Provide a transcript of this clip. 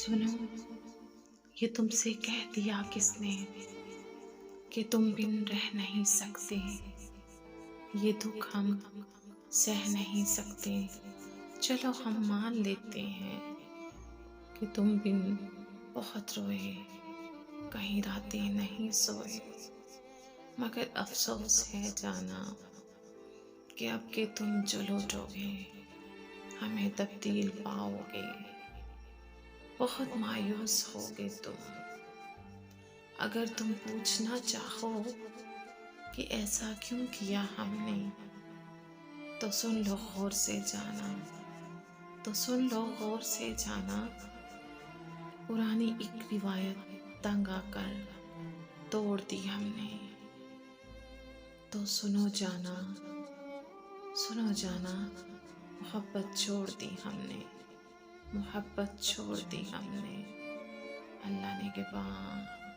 सुनो, ये तुमसे कह दिया किसने कि तुम बिन रह नहीं सकते। ये दुख हम सह नहीं सकते। चलो हम मान लेते हैं कि तुम बिन बहुत रोए, कहीं रातें नहीं सोए। मगर अफसोस है जाना कि अब के तुम जो लौटोगे हमें तब्दील पाओगे। बहुत मायूस होगे तुम। अगर तुम पूछना चाहो कि ऐसा क्यों किया हमने, तो सुन लो गौर से जाना, तो सुन लो गौर से जाना। पुरानी एक रिवायत तंग आकर तोड़ दी हमने। तो सुनो जाना, सुनो जाना, मोहब्बत छोड़ दी हमने, मोहब्बत छोड़ दी हमने। अल्लाह ने के बाद